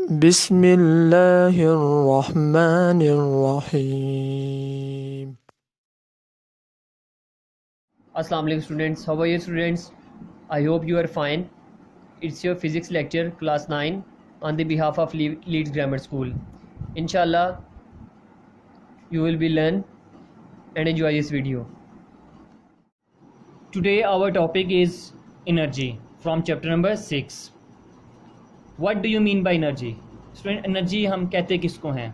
बिस्मिल्लाहिर्रहमानिर्रहीम। Assalamu alaikum students, how are you students? I hope you are fine. It's your physics lecture class 9 on the behalf of Leeds Grammar School. Inshallah you will be learn and enjoy this video. Today our topic is energy from chapter number 6. What do you mean by energy? Student, energy हम कहते किसको हैं?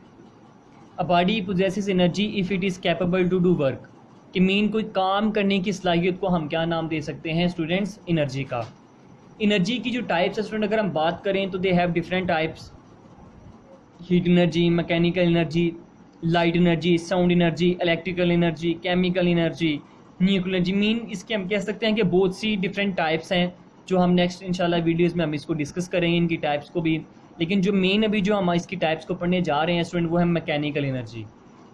A body possesses energy if it is capable to do work. कि mean कोई काम करने की सलाहियत को हम क्या नाम दे सकते हैं स्टूडेंट्स? एनर्जी का। एनर्जी की जो टाइप्स है स्टूडेंट, अगर हम बात करें तो they have different types. Heat energy, mechanical energy, light energy, sound energy, electrical energy, chemical energy, nuclear energy. Mean इसके हम कह सकते हैं कि बहुत सी डिफरेंट टाइप्स हैं जो हम नेक्स्ट इंशाल्लाह वीडियोज़ में हम इसको डिस्कस करेंगे, इनकी टाइप्स को भी। लेकिन जो मेन अभी जो हम इसकी टाइप्स को पढ़ने जा रहे हैं स्टूडेंट, वो है mechanical energy.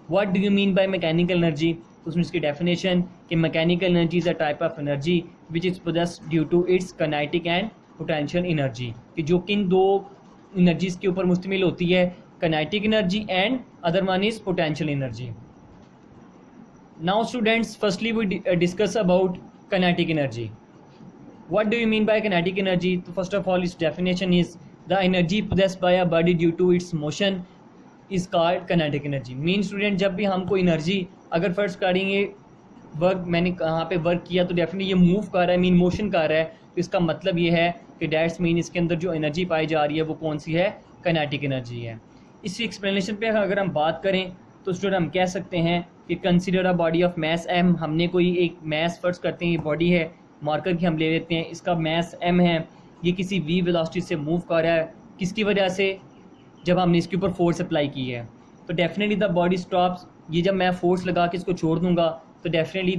What do you mean by mechanical energy? तो उसमें इसकी डेफिनेशन कि mechanical energy is a type of energy which is possessed due to its kinetic and potential energy. कि जो किन दो एनर्जीज़ के ऊपर मुश्तमिल होती है, kinetic energy and other one is potential energy. Now students, firstly we discuss about kinetic energy. What do you mean by kinetic energy? So first of all, its definition is the energy possessed by a body due to its motion is called kinetic energy. Mean student, जब भी हमको energy, अगर first करेंगे work, मैंने कहाँ पे work किया तो डेफिनेटली ये मूव कर रहा है, मीन मोशन कर रहा है, तो इसका मतलब ये है कि डैट्स मीन इसके अंदर जो एनर्जी पाई जा रही है वो कौन सी है? काइनेटिक एनर्जी है। इसी एक्सप्लेनेशन पे अगर हम बात करें तो स्टूडेंट हम कह सकते हैं कि consider a body of mass m. हमने कोई एक मैस फर्स्ट करते हैं, ये बॉडी है, मार्कर की हम ले लेते हैं, इसका मैस m है, ये किसी v वेलोसिटी से मूव कर रहा है। किसकी वजह से? जब हमने इसके ऊपर फोर्स अप्लाई की है। तो डेफिनेटली द बॉडी स्टॉप्स। ये जब मैं फोर्स लगा के इसको छोड़ दूंगा तो डेफिनेटली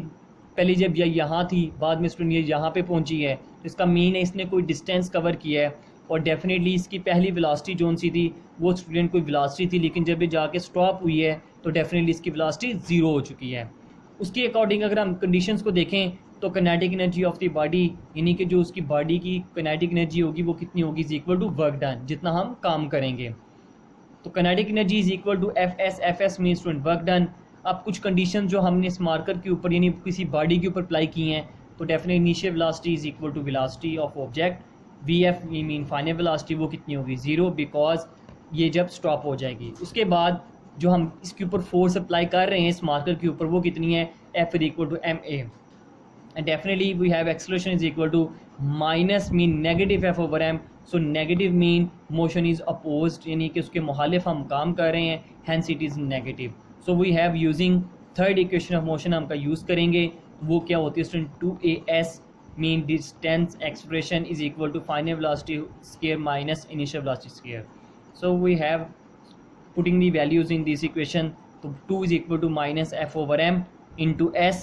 पहले जब ये यहाँ थी, बाद में स्टूडेंट ये यहाँ पे पहुँची है, तो इसका मीन है इसने कोई डिस्टेंस कवर किया है। और डेफिनेटली इसकी पहली वेलोसिटी जोन सी थी वो स्टूडेंट कोई वेलोसिटी थी, लेकिन जब ये जाके स्टॉप हुई है तो डेफिनेटली इसकी वेलोसिटी ज़ीरो हो चुकी है। उसके अकॉर्डिंग अगर हम कंडीशंस को देखें तो kinetic energy of the body, यानी कि जो उसकी बॉडी की काइनेटिक एनर्जी होगी वो कितनी होगी? Is equal to work done, जितना हम काम करेंगे। तो kinetic energy is equal to F S. F S mean student work done. अब कुछ कंडीशन जो हमने इस मार्कर के ऊपर यानी किसी बॉडी के ऊपर अप्लाई की हैं, तो definitely initial velocity is equal to velocity of object. V F mean final velocity, वो कितनी होगी? ज़ीरो, बिकॉज ये जब स्टॉप हो जाएगी। उसके बाद जो हम इसके ऊपर फोर्स अप्लाई कर रहे हैं इस मार्कर के ऊपर, वो कितनी है? F is equal to M A. and definitely we have acceleration is equal to minus mean negative f over m. so negative mean motion is opposed, यानी कि उसके मुखालिफ हम काम कर रहे हैं, hence it is negative. so we have using third equation of motion हम का यूज़ करेंगे। वो क्या होती है student? 2as mean distance acceleration is equal to final velocity square minus initial velocity square. so we have putting the values in this equation. तो 2 is equal to minus f over m into s.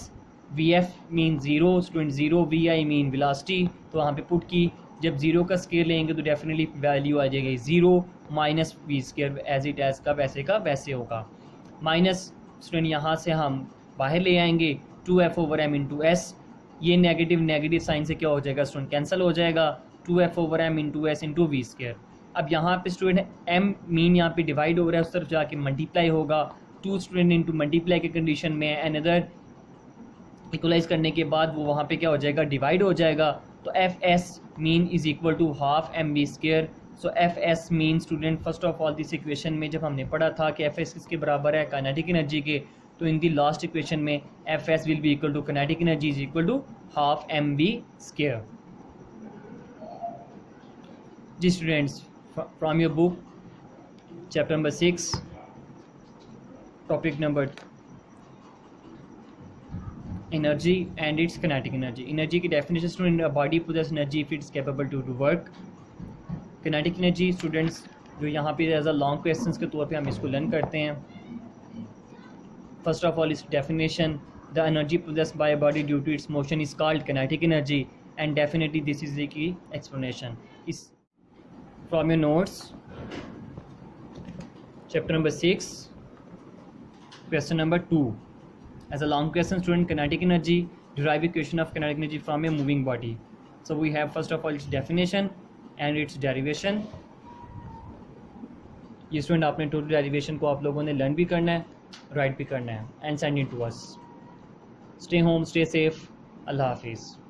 V F mean zero student, zero V I mean velocity, तो वहाँ पे put की। जब zero का square लेंगे तो definitely value आ जाएगी zero minus V square, as it as का वैसे होगा। माइनस स्टूडेंट यहाँ से हम बाहर ले आएंगे 2f over m into S. ये नेगेटिव साइन से क्या हो जाएगा स्टूडेंट? कैंसिल हो जाएगा। 2f over m into S into V square. अब यहाँ पे स्टूडेंट m मीन यहाँ पे डिवाइड हो रहा है, उस तरफ जाके मल्टीप्लाई होगा। 2 स्टूडेंट इंटू मल्टीप्लाई के कंडीशन में अनदर इक्वलाइज करने के बाद वो वहाँ पे क्या हो जाएगा? डिवाइड हो जाएगा। तो F S mean is equal to half M B square. So F S mean student, first of all this equation में जब हमने पढ़ा था कि एफ एस किसके बराबर है? काइनेटिक एनर्जी के, तो इन दी लास्ट इक्वेशन में F S will be equal to kinetic energy is equal to half M B square. जी students, from your book chapter number 6 topic number energy and its kinetic energy. Energy की definition student, a body possesses energy if it's capable to do work. Kinetic energy students जो यहाँ पे as a long questions के तौर पे हम इसको learn करते हैं। फर्स्ट ऑफ ऑल इस definition, the energy possessed by a body due to its motion is called kinetic energy and definitely this is the key explanation. इस from your notes chapter number 6 question number 2 as a long question student, kinetic energy, derive equation of kinetic energy from a moving body. So we have first of all its definition and its derivation. ये student आपने total derivation को आप लोगों ने learn भी करना है, right भी करना है, and send it to us. Stay home, stay safe. अल्लाह हाफिज़.